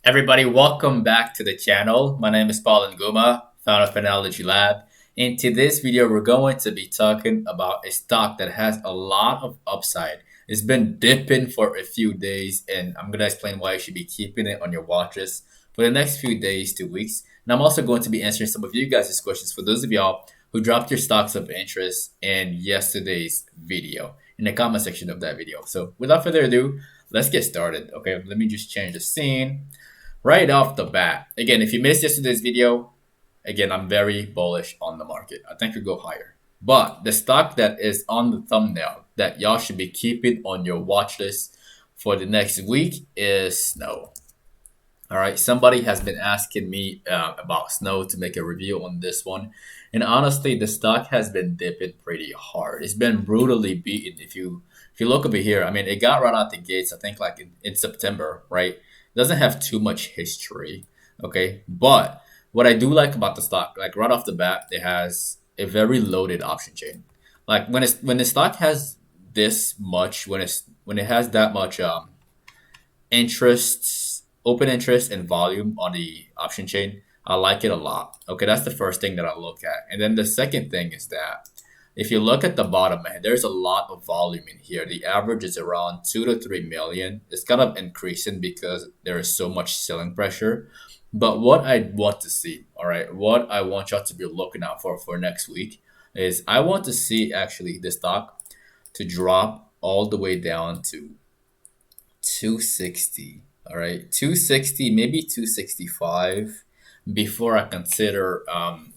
Everybody, welcome back to the channel. My name is Paul Nguma, founder of Patternology Lab. In today's video, we're going to be talking about a stock that has a lot of upside. It's been dipping for a few days, and I'm going to explain why you should be keeping it on your watch list for the next few days to weeks. And I'm also going to be answering some of you guys' questions for those of y'all who dropped your stocks of interest in yesterday's video, in the comment section of that video. So without further ado, let's get started. Okay, let me just change the scene right off the bat. Again, if you missed yesterday's video, again, I'm very bullish on the market. I think it will go higher. But the stock that is on the thumbnail that y'all should be keeping on your watch list for the next week is Snow. All right, somebody has been asking me about Snow to make a review on this one. And honestly, the stock has been dipping pretty hard. It's been brutally beaten. If you look over here, I mean, it got right out the gates, I think like in September, right? Doesn't have too much history, okay? But what I do like about the stock, like right off the bat, it has a very loaded option chain. Like when the stock has this much, when it has that much interest, open interest and volume on the option chain, I like it a lot. Okay, that's the first thing that I look at. And then the second thing is that if you look at the bottom, man, there's a lot of volume in here. The average is around 2 to 3 million. It's kind of increasing because there is so much selling pressure. But what I want to see, all right, what I want y'all to be looking out for next week is I want to see actually the stock to drop all the way down to 260. All right, 260, maybe 265 before I consider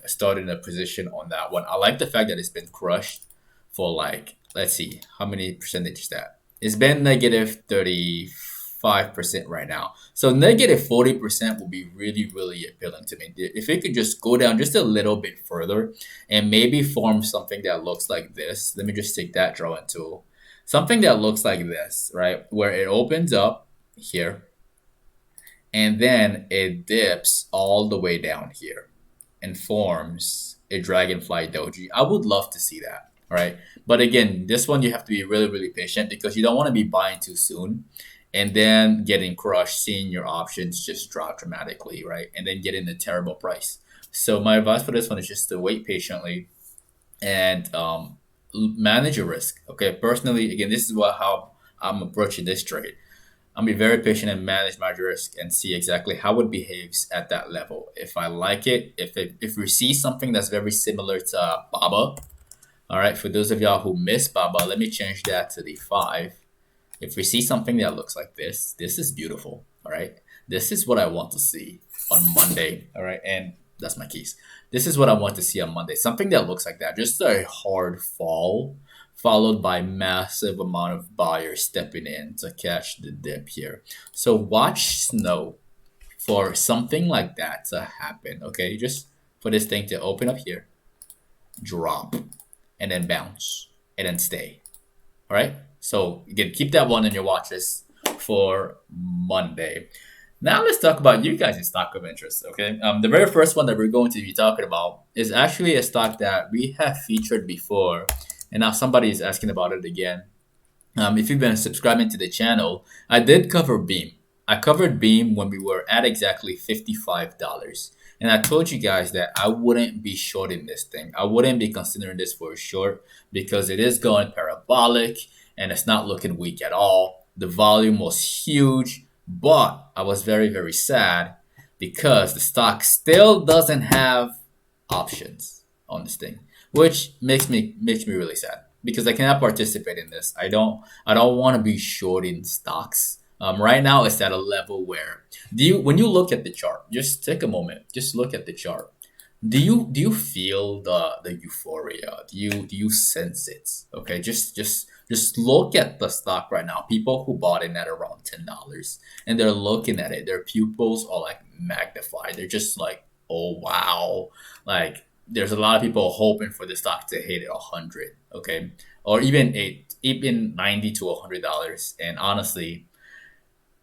starting a position on that one. I like the fact that it's been crushed for like, let's see, how many percentage is that? It's been negative 35% right now. So negative 40% will be really, really appealing to me. If it could just go down just a little bit further and maybe form something that looks like this. Let me just take that drawing tool. Something that looks like this, right? Where it opens up here and then it dips all the way down here and forms a dragonfly doji. I would love to see that, right? But again, this one you have to be really, really patient because you don't want to be buying too soon and then getting crushed, seeing your options just drop dramatically, right? And then getting a terrible price. So my advice for this one is just to wait patiently and manage your risk. Okay, personally, again, this is how I'm approaching this trade. I'll be very patient and manage my risk and see exactly how it behaves at that level. If I like it, if we see something that's very similar to Baba, all right, for those of y'all who miss Baba, let me change that to the 5. If we see something that looks like this is beautiful, all right? This is what I want to see on Monday, all right? And that's my keys. This is what I want to see on Monday. Something that looks like that, just a hard fall followed by massive amount of buyers stepping in to catch the dip here. So watch Snow for something like that to happen, okay? Just for this thing to open up here, drop, and then bounce, and then stay, all right? So again, keep that one on your watch list for Monday. Now let's talk about you guys' stock of interest, okay? The very first one that we're going to be talking about is actually a stock that we have featured before, and now somebody is asking about it again. If you've been subscribing to the channel, I did cover BEEM. I covered BEEM when we were at exactly $55. And I told you guys that I wouldn't be shorting this thing. I wouldn't be considering this for a short because it is going parabolic and it's not looking weak at all. The volume was huge, but I was very, very sad because the stock still doesn't have options on this thing, which makes me really sad because I cannot participate in this. I don't want to be shorting stocks. Right now, it's at a level where when you look at the chart, just take a moment, just look at the chart. Do you feel the euphoria? Do you sense it? Okay, just look at the stock right now. People who bought in at around $10 and they're looking at it, their pupils are like magnified. They're just like, oh wow, like there's a lot of people hoping for the stock to hit 100, okay, or even 90 to $100. And honestly,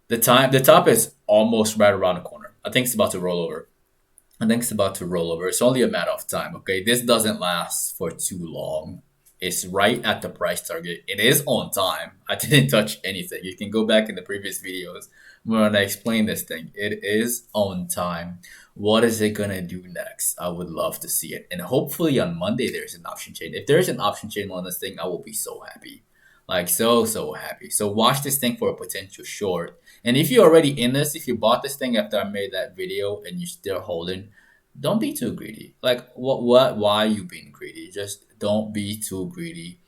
the top is almost right around the corner. I think it's about to roll over. I think it's about to roll over. It's only a matter of time. Okay, this doesn't last for too long. It's right at the price target. It is on time. I didn't touch anything. You can go back in the previous videos when I explain this thing. It is on time. What is it gonna do next? I would love to see it. And hopefully on Monday there's an option chain. If there's an option chain on this thing, I will be so happy. Like so happy. So watch this thing for a potential short. And if you're already in this, if you bought this thing after I made that video and you're still holding, don't be too greedy. Like what why are you being greedy? Just don't be too greedy.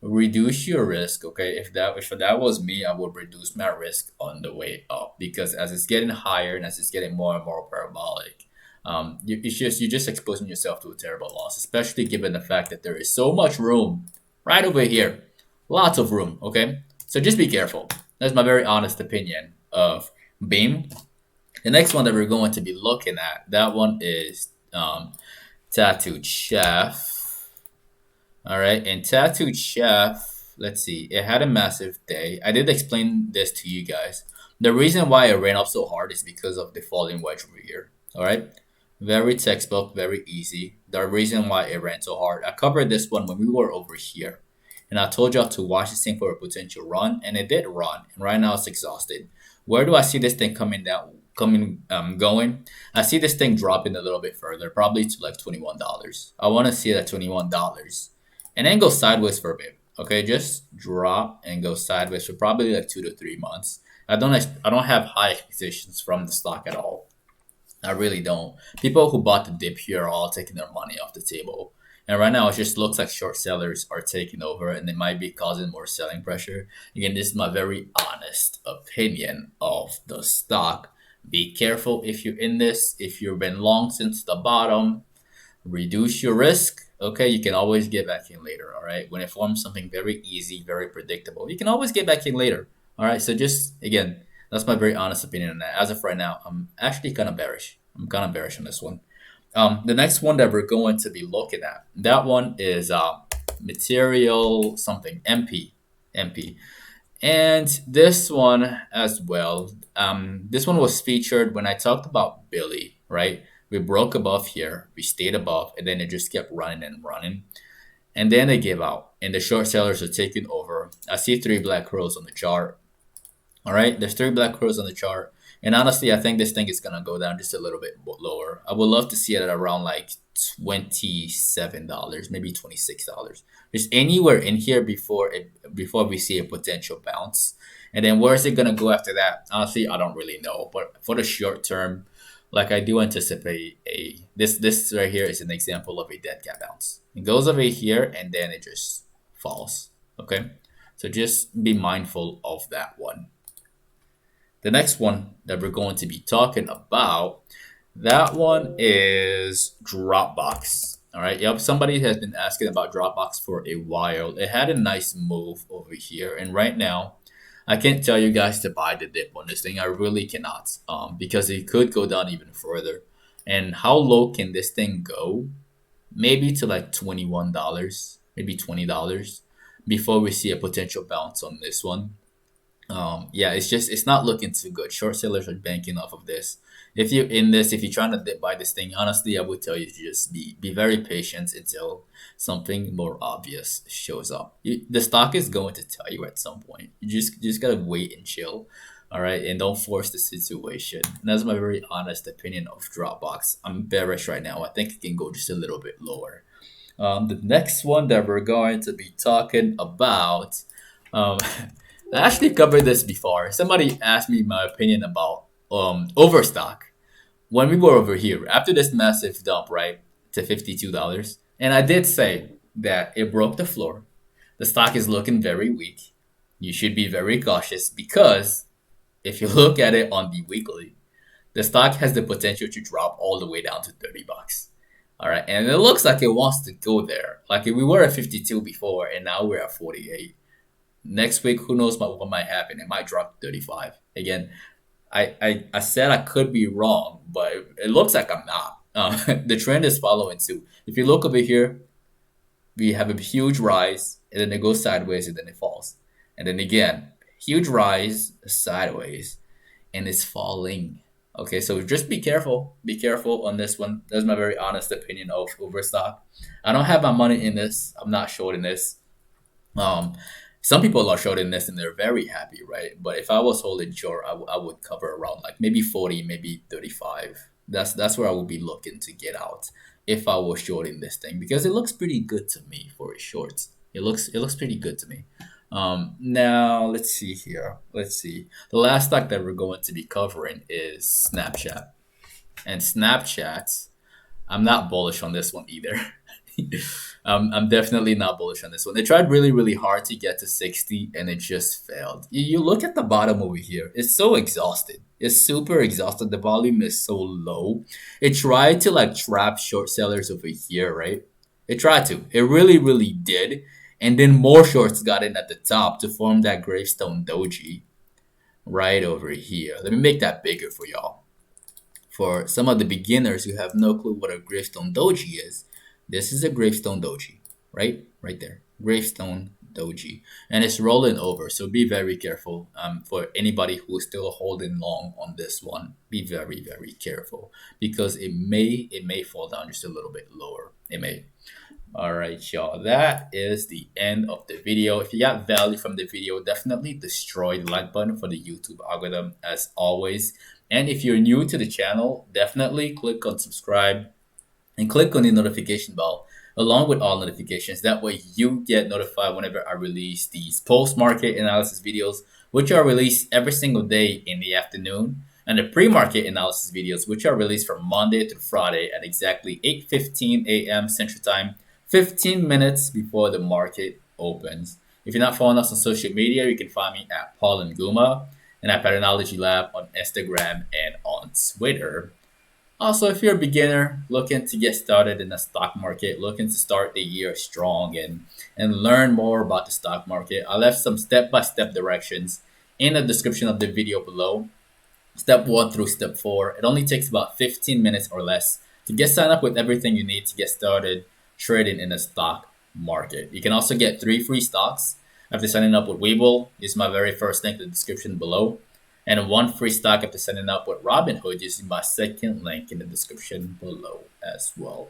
Reduce your risk. Okay, if that was me, I would reduce my risk on the way up, because as it's getting higher and as it's getting more and more parabolic, you're just exposing yourself to a terrible loss, especially given the fact that there is so much room right over here. Lots of room. Okay, so just be careful. That's my very honest opinion of BEEM. The next one that we're going to be looking at, that one is Tattooed Chef. All right, and Tattooed Chef, let's see, it had a massive day. I did explain this to you guys. The reason why it ran up so hard is because of the falling wedge over here. All right, very textbook, very easy. The reason why it ran so hard, I covered this one when we were over here. And I told y'all to watch this thing for a potential run, and it did run. And right now it's exhausted. Where do I see this thing coming down, going? I see this thing dropping a little bit further, probably to like $21. I want to see it at $21, and then go sideways for a bit. Okay, just drop and go sideways for probably like 2 to 3 months. I don't have high expectations from the stock at all. I really don't. People who bought the dip here are all taking their money off the table. And right now, it just looks like short sellers are taking over and they might be causing more selling pressure. Again, this is my very honest opinion of the stock. Be careful if you're in this. If you've been long since the bottom, reduce your risk. Okay, you can always get back in later. All right, when it forms something very easy, very predictable, you can always get back in later. All right, so just again, that's my very honest opinion on that. As of right now, I'm actually kind of bearish. I'm kind of bearish on this one. The next one that we're going to be looking at, that one is material something MP. And this one as well. This one was featured when I talked about Billy, right? We broke above here, we stayed above, and then it just kept running and running. And then they gave out, and the short sellers are taking over. I see 3 black crows on the chart. All right, there's 3 black crows on the chart. And honestly, I think this thing is gonna go down just a little bit lower. I would love to see it at around like $27, maybe $26. Just anywhere in here before we see a potential bounce. And then where is it gonna go after that? Honestly, I don't really know. But for the short term, like I do anticipate this right here is an example of a dead cat bounce. It goes over here and then it just falls. Okay, so just be mindful of that one. The next one that we're going to be talking about, that one is Dropbox. All right, yep, somebody has been asking about Dropbox for a while. It had a nice move over here, and right now, I can't tell you guys to buy the dip on this thing. I really cannot, because it could go down even further. And how low can this thing go? Maybe to like $21, maybe $20 before we see a potential bounce on this one. Yeah, it's not looking too good. Short sellers are banking off of this. If you're in this, if you're trying to dip buy this thing, honestly, I would tell you to just be very patient until something more obvious shows up. The stock is going to tell you at some point. You just gotta wait and chill, all right, and don't force the situation. And that's my very honest opinion of Dropbox. I'm bearish right now. I think it can go just a little bit lower. The next one that we're going to be talking about. I actually covered this before. Somebody asked me my opinion about Overstock when we were over here after this massive dump, right, to $52. And I did say that it broke the floor. The stock is looking very weak. You should be very cautious because if you look at it on the weekly, the stock has the potential to drop all the way down to $30. All right, and it looks like it wants to go there. Like we were at 52 before, and now we're at 48. Next week, who knows what might happen? It might drop to 35. Again, I said I could be wrong, but it looks like I'm not. The trend is following too. If you look over here, we have a huge rise, and then it goes sideways, and then it falls. And then again, huge rise, sideways, and it's falling. Okay, so just be careful. Be careful on this one. That's my very honest opinion of Overstock. I don't have my money in this. I'm not shorting this. Some people are shorting this and they're very happy, right? But if I was holding short, I would cover around like maybe 40, maybe 35. That's where I would be looking to get out if I was shorting this thing, because it looks pretty good to me for a short. It looks pretty good to me. Now let's see here. Let's see. The last stock that we're going to be covering is Snapchat. And Snapchat, I'm not bullish on this one either. I'm definitely not bullish on this one. They tried really, really hard to get to 60 and it just failed. You look at the bottom over here, it's so exhausted. It's super exhausted. The volume is so low. It tried to like trap short sellers over here, right? It tried to. It really, really did. And then more shorts got in at the top to form that gravestone doji right over here. Let me make that bigger for y'all. For some of the beginners who have no clue what a gravestone doji is, this is a gravestone doji, right? Right there. Gravestone doji. And it's rolling over, so be very careful. For anybody who is still holding long on this one, be very, very careful, because it may fall down just a little bit lower. It may. All right, y'all. That is the end of the video. If you got value from the video, definitely destroy the like button for the YouTube algorithm as always. And if you're new to the channel, definitely click on subscribe and click on the notification bell along with all notifications. That way you get notified whenever I release these post-market analysis videos, which are released every single day in the afternoon, and the pre-market analysis videos, which are released from Monday to Friday at exactly 8:15 a.m. Central Time, 15 minutes before the market opens. If you're not following us on social media, you can find me at Paul and Guma and at Patternology Lab on Instagram and on Twitter. Also, if you're a beginner looking to get started in the stock market, looking to start the year strong and learn more about the stock market, I left some step-by-step directions in the description of the video below. Step 1 through step 4. It only takes about 15 minutes or less to get signed up with everything you need to get started trading in the stock market. You can also get 3 free stocks after signing up with Webull. Use my very first link in the description below. And 1 free stock after signing up with Robinhood using my second link in the description below as well.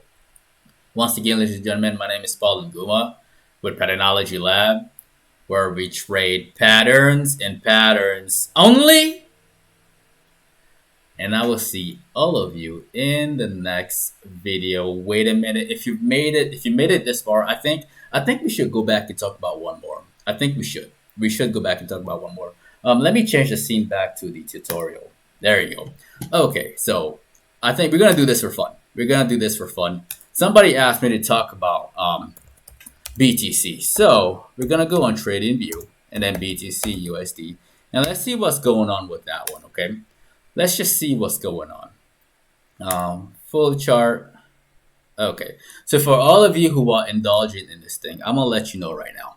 Once again, ladies and gentlemen, my name is Paul Nguma with Patternology Lab, where we trade patterns and patterns only. And I will see all of you in the next video. Wait a minute. If you made it this far, I think we should go back and talk about one more. I think we should. We should go back and talk about one more. Let me change the scene back to the tutorial. There you go. Okay, so I think we're gonna do this for fun. We're gonna do this for fun. Somebody asked me to talk about BTC, so we're gonna go on TradingView and then BTC USD, and let's see what's going on with that one. Okay, let's just see what's going on. Full chart. Okay, so for all of you who are indulging in this thing, I'm gonna let you know right now.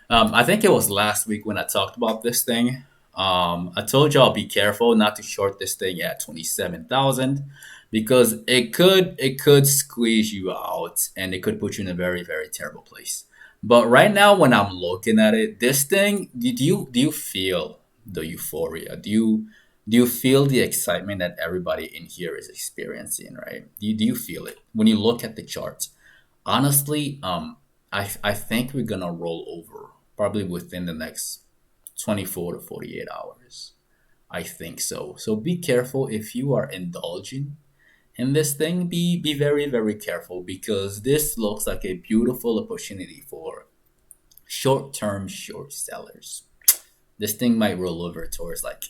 I think it was last week when I talked about this thing. I told y'all be careful not to short this thing at 27,000 because it could squeeze you out and it could put you in a very, very terrible place. But right now, when I'm looking at it, this thing, do you feel the euphoria? Do you feel the excitement that everybody in here is experiencing? Right? Do you feel it when you look at the charts? Honestly, I think we're gonna roll over probably within the next 24 to 48 hours. I think so. So be careful if you are indulging in this thing. Be very, very careful because this looks like a beautiful opportunity for short-term short sellers. This thing might roll over towards like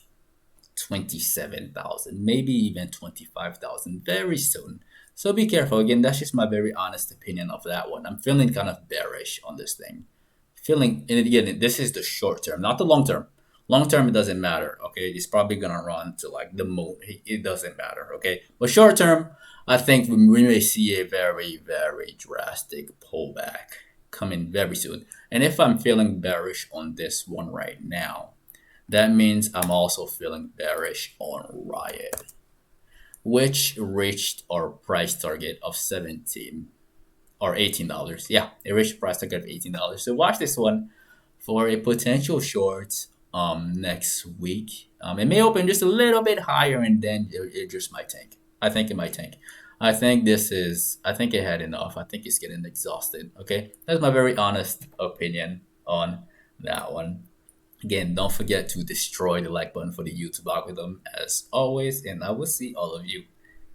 27,000, maybe even 25,000 very soon. So be careful. Again, that's just my very honest opinion of that one. I'm feeling kind of bearish on this thing. And again, this is the short term, not the long term. Long term, it doesn't matter. Okay, it's probably gonna run to like the moon. It doesn't matter. Okay, but short term, I think we may see a very, very drastic pullback coming very soon. And if I'm feeling bearish on this one right now, that means I'm also feeling bearish on Riot, which reached our price target of 17 or $18. Yeah, it reached price target of $18. So watch this one for a potential short next week. It may open just a little bit higher and then it just might tank. I think it might tank. I think it had enough. I think it's getting exhausted. Okay, that's my very honest opinion on that one. Again, don't forget to destroy the like button for the YouTube algorithm as always, and I will see all of you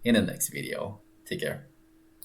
in the next video. Take care.